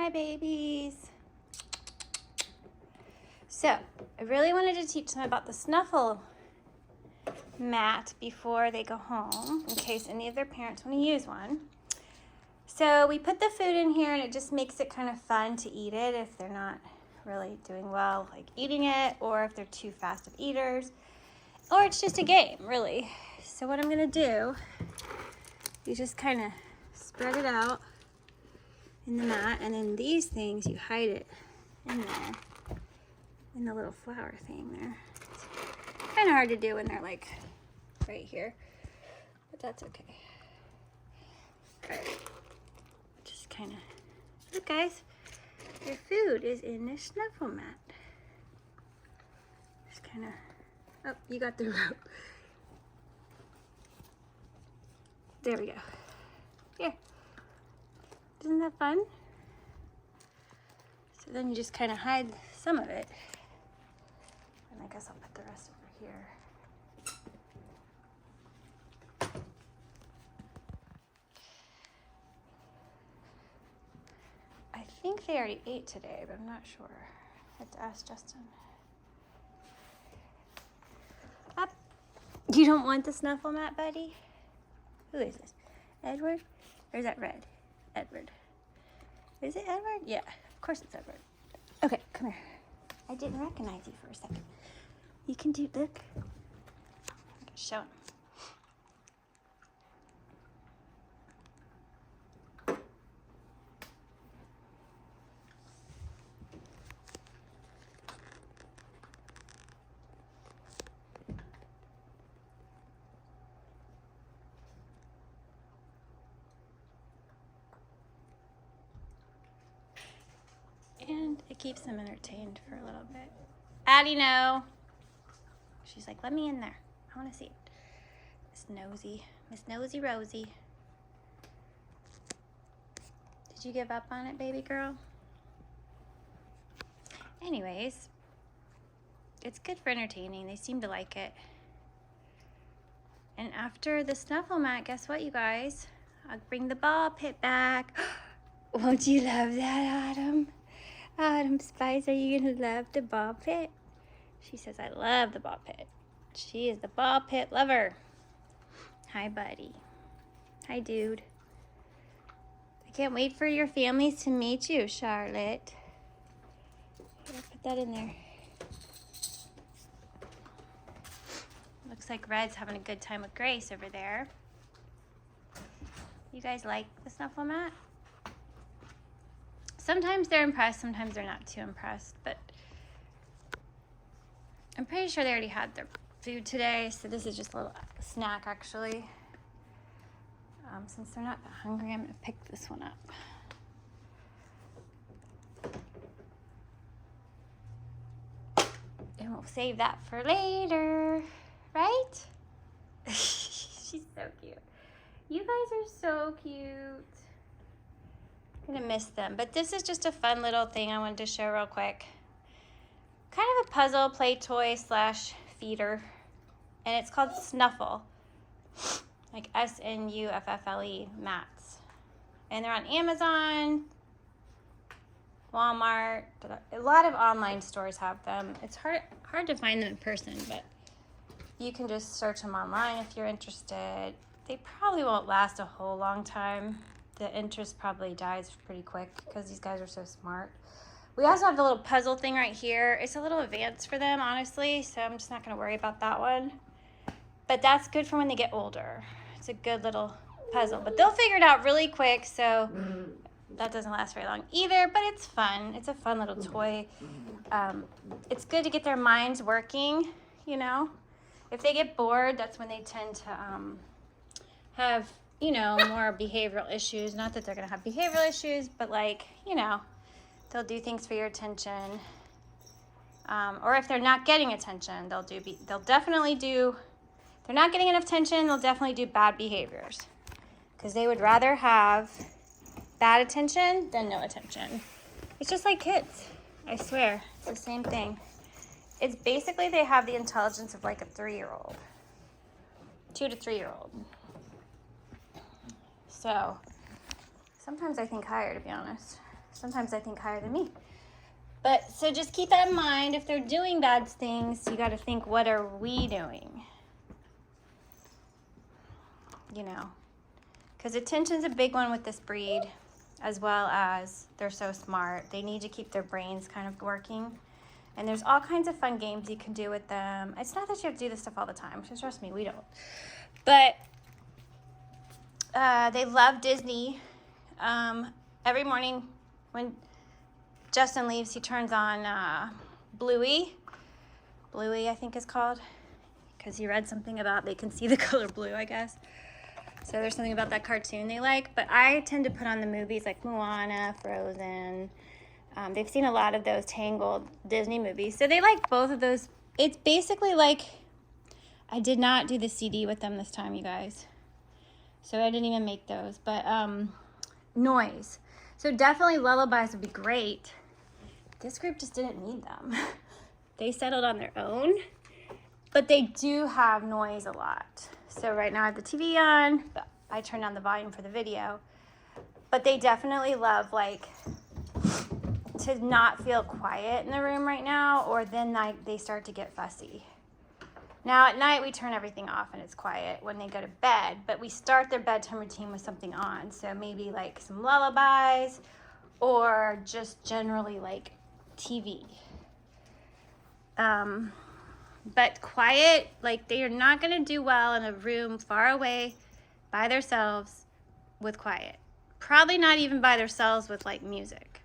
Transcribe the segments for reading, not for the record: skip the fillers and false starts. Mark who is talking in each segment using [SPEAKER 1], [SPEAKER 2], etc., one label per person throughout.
[SPEAKER 1] my babies. So, I really wanted to teach them about the snuffle mat before they go home, in case any of their parents want to use one. So we put the food in here, and it just makes it kind of fun to eat it if they're not really doing well like eating it, or if they're too fast of eaters, or it's just a game, really. So what I'm gonna do, you just kind of spread it out in the mat, and then these things, you hide it in there, in the little flower thing there. It's kind of hard to do when they're like right here, but that's okay. All right, just kind of, look guys, your food is in the snuffle mat. Just kind of, oh, you got the rope. There we go. Here. Isn't that fun? So then you just kind of hide some of it. And I guess I'll put the rest over here. I think they already ate today, but I'm not sure. I have to ask Justin. Up. You don't want the snuffle mat, buddy? Who is this? Edward? Or is that Red? Edward. Is it Edward? Yeah, of course it's Edward. Okay, come here. I didn't recognize you for a second. You can do, look. Okay, show him. And it keeps them entertained for a little bit. Addie, no. She's like, let me in there. I want to see it. Miss Nosy Rosie. Did you give up on it, baby girl? Anyways, it's good for entertaining. They seem to like it. And after the snuffle mat, guess what, you guys? I'll bring the ball pit back. Won't you love that, Autumn? Autumn Spice, are you gonna love the ball pit? She says, I love the ball pit. She is the ball pit lover. Hi, buddy. Hi, dude. I can't wait for your families to meet you, Charlotte. Here, put that in there. Looks like Red's having a good time with Grace over there. You guys like the snuffle mat? Sometimes they're impressed, sometimes they're not too impressed, but I'm pretty sure they already had their food today, so this is just a little snack, actually. Since they're not that hungry, I'm gonna pick this one up. And we'll save that for later, right? She's so cute. You guys are so cute. I'm gonna miss them, but this is just a fun little thing I wanted to show real quick. Kind of a puzzle play toy slash feeder, and it's called Snuffle, like SNUFFLE mats, and they're on Amazon, Walmart. A lot of online stores have them. It's hard to find them in person, but you can just search them online if you're interested. They probably won't last a whole long time. The interest probably dies pretty quick because these guys are so smart. We also have the little puzzle thing right here. It's a little advanced for them, honestly, so I'm just not going to worry about that one. But that's good for when they get older. It's a good little puzzle. But they'll figure it out really quick, so that doesn't last very long either, but it's fun. It's a fun little toy. It's good to get their minds working, you know. If they get bored, that's when they tend to have, you know, more behavioral issues. Not that they're gonna have behavioral issues, but like, you know, they'll do things for your attention. Or if they're not getting attention, they'll definitely do, if they're not getting enough attention, they'll definitely do bad behaviors. Because they would rather have bad attention than no attention. It's just like kids, I swear, it's the same thing. It's basically, they have the intelligence of like a 3-year-old, 2 to 3-year-old. So sometimes I think higher, to be honest. Sometimes I think higher than me. But so just keep that in mind. If they're doing bad things, you got to think, what are we doing? You know, because attention's a big one with this breed, as well as they're so smart. They need to keep their brains kind of working. And there's all kinds of fun games you can do with them. It's not that you have to do this stuff all the time, because trust me, we don't. But they love Disney. Every morning when Justin leaves, he turns on Bluey. Bluey, I think is called, because he read something about they can see the color blue, I guess. So there's something about that cartoon they like. But I tend to put on the movies like Moana, Frozen. They've seen a lot of those Tangled Disney movies. So they like both of those. It's basically like, I did not do the CD with them this time, you guys. So I didn't even make those. But noise. So definitely lullabies would be great. This group just didn't need them. They settled on their own. But they do have noise a lot. So right now I have the TV on. But I turned down the volume for the video. But they definitely love, like, to not feel quiet in the room right now, or then they start to get fussy. Now at night we turn everything off and it's quiet when they go to bed, but we start their bedtime routine with something on. So maybe like some lullabies, or just generally like TV. But quiet, like they are not gonna do well in a room far away by themselves with quiet. Probably not even by themselves with like music.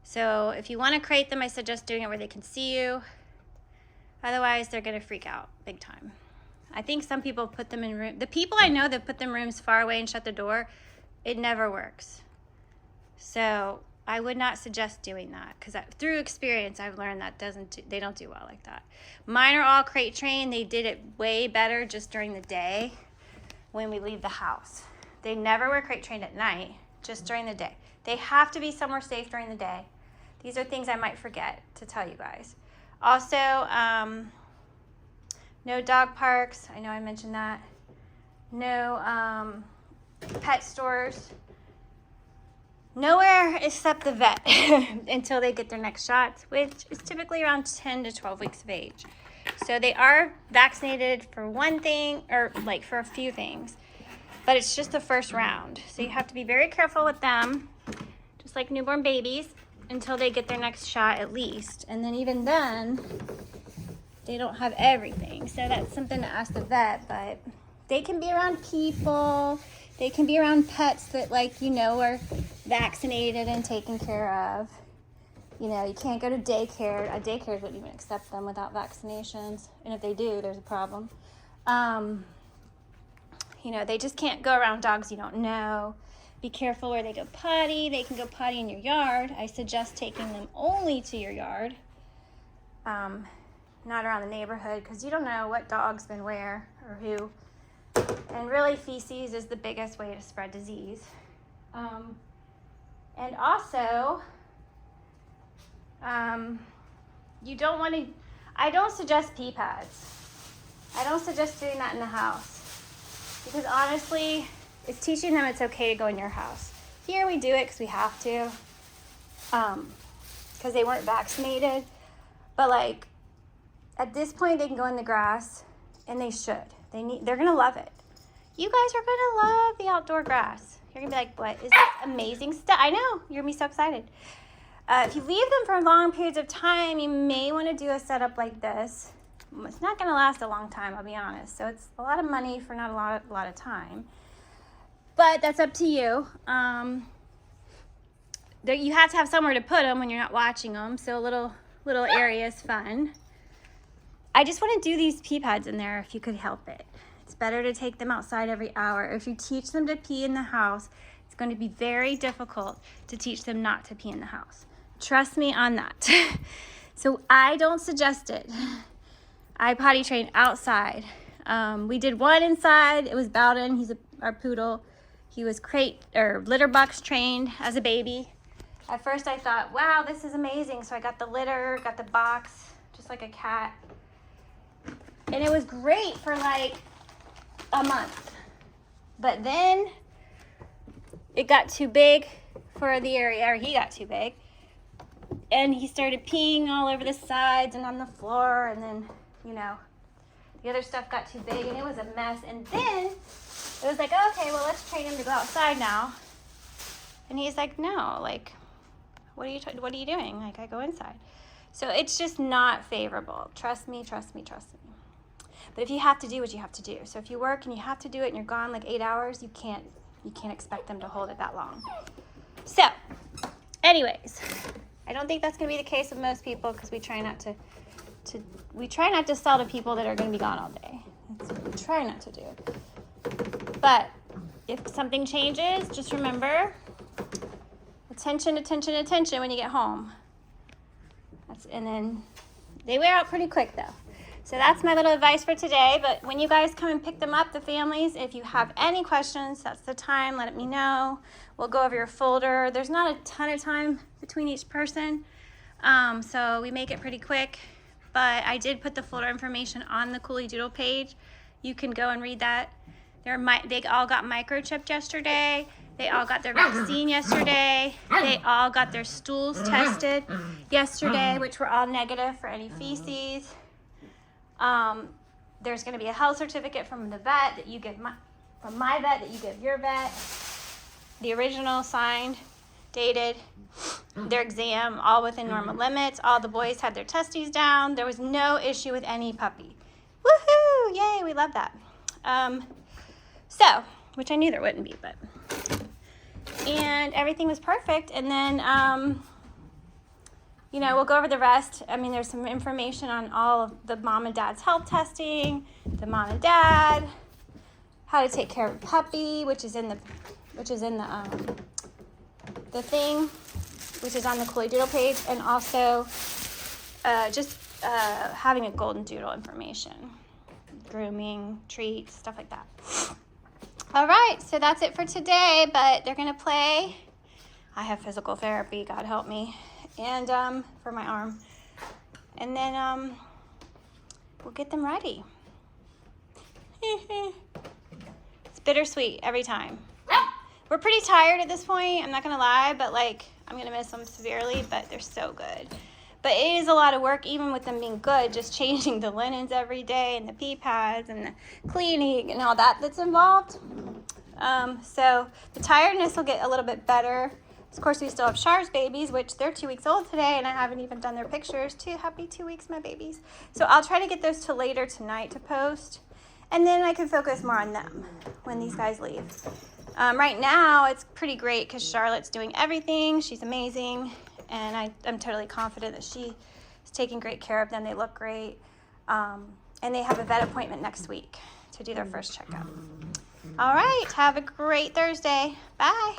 [SPEAKER 1] So if you want to crate them, I suggest doing it where they can see you. Otherwise, they're going to freak out big time. I think some people put them in rooms. The people I know that put them rooms far away and shut the door, it never works. So I would not suggest doing that, because through experience, I've learned that they don't do well like that. Mine are all crate trained. They did it way better just during the day when we leave the house. They never were crate trained at night, just during the day. They have to be somewhere safe during the day. These are things I might forget to tell you guys. Also, no dog parks. I know I mentioned that. No pet stores. Nowhere except the vet until they get their next shots, which is typically around 10 to 12 weeks of age. So they are vaccinated for one thing, or like for a few things, but it's just the first round. So you have to be very careful with them, just like newborn babies, until they get their next shot at least. And then even then, they don't have everything. So that's something to ask the vet, but they can be around people. They can be around pets that, like, you know, are vaccinated and taken care of. You know, you can't go to daycare. Daycares wouldn't even accept them without vaccinations. And if they do, there's a problem. You know, they just can't go around dogs you don't know. Be careful where they go potty. They can go potty in your yard. I suggest taking them only to your yard, not around the neighborhood, because you don't know what dog's been where or who. And really, feces is the biggest way to spread disease. And also, you don't want to, I don't suggest pee pads. I don't suggest doing that in the house, because honestly, it's teaching them it's okay to go in your house. Here we do it because we have to, because they weren't vaccinated. But like, at this point, they can go in the grass, and they should. They're gonna love it. You guys are gonna love the outdoor grass. You're gonna be like, what is this amazing stuff? I know, you're gonna be so excited. If you leave them for long periods of time, you may want to do a setup like this. It's not gonna last a long time, I'll be honest. So it's a lot of money for not a lot of time. But that's up to you. You have to have somewhere to put them when you're not watching them. So a little area is fun. I just want to do these pee pads in there if you could help it. It's better to take them outside every hour. If you teach them to pee in the house, it's going to be very difficult to teach them not to pee in the house. Trust me on that. So I don't suggest it. I potty train outside. We did one inside. It was Bowden. He's our poodle. He was litter box trained as a baby. At first I thought, wow, this is amazing. So I got the litter, got the box, just like a cat. And it was great for like a month. But then it got too big for the area, or he got too big. And he started peeing all over the sides and on the floor, and then, you know, the other stuff got too big, and it was a mess. And then it was like, okay, well, let's train him to go outside now. And he's like, no, like, what are you doing? Like, I go inside. So it's just not favorable. Trust me, trust me, trust me. But if you have to do what you have to do. So if you work and you have to do it and you're gone like 8 hours, you can't expect them to hold it that long. So, anyways, I don't think that's going to be the case with most people, because we try not to sell to people that are going to be gone all day. That's what we try not to do. But if something changes, just remember, attention, attention, attention when you get home. And then they wear out pretty quick, though. So that's my little advice for today. But when you guys come and pick them up, the families, if you have any questions, that's the time. Let me know. We'll go over your folder. There's not a ton of time between each person, so we make it pretty quick. But I did put the folder information on the Cooley Doodle page. You can go and read that. They all got microchipped yesterday. They all got their vaccine yesterday. They all got their stools tested yesterday, which were all negative for any feces. There's going to be a health certificate from the vet that you give from my vet that you give your vet. The original, signed, dated, their exam, all within normal limits. All the boys had their testes down. There was no issue with any puppy. Woohoo! Yay, we love that. Which I knew there wouldn't be, but. And everything was perfect. And then, you know, we'll go over the rest. I mean, there's some information on all of the mom and dad's health testing, the mom and dad, how to take care of a puppy, which is in the thing, which is on the Cooley Doodle page, and also having a golden doodle information, grooming, treats, stuff like that. All right, so that's it for today, but they're gonna play. I have physical therapy, God help me, and for my arm. And then we'll get them ready. It's bittersweet every time. We're pretty tired at this point, I'm not gonna lie, but like, I'm gonna miss them severely, but they're so good. But it is a lot of work, even with them being good, just changing the linens every day and the pee pads and the cleaning and all that's involved. So the tiredness will get a little bit better. Of course, we still have Char's babies, which they're 2 weeks old today, and I haven't even done their pictures. Happy 2 weeks, my babies. So I'll try to get those to later tonight to post, and then I can focus more on them when these guys leave. Right now, it's pretty great because Charlotte's doing everything. She's amazing. And I'm totally confident that she is taking great care of them. They look great. And they have a vet appointment next week to do their first checkup. All right. Have a great Thursday. Bye.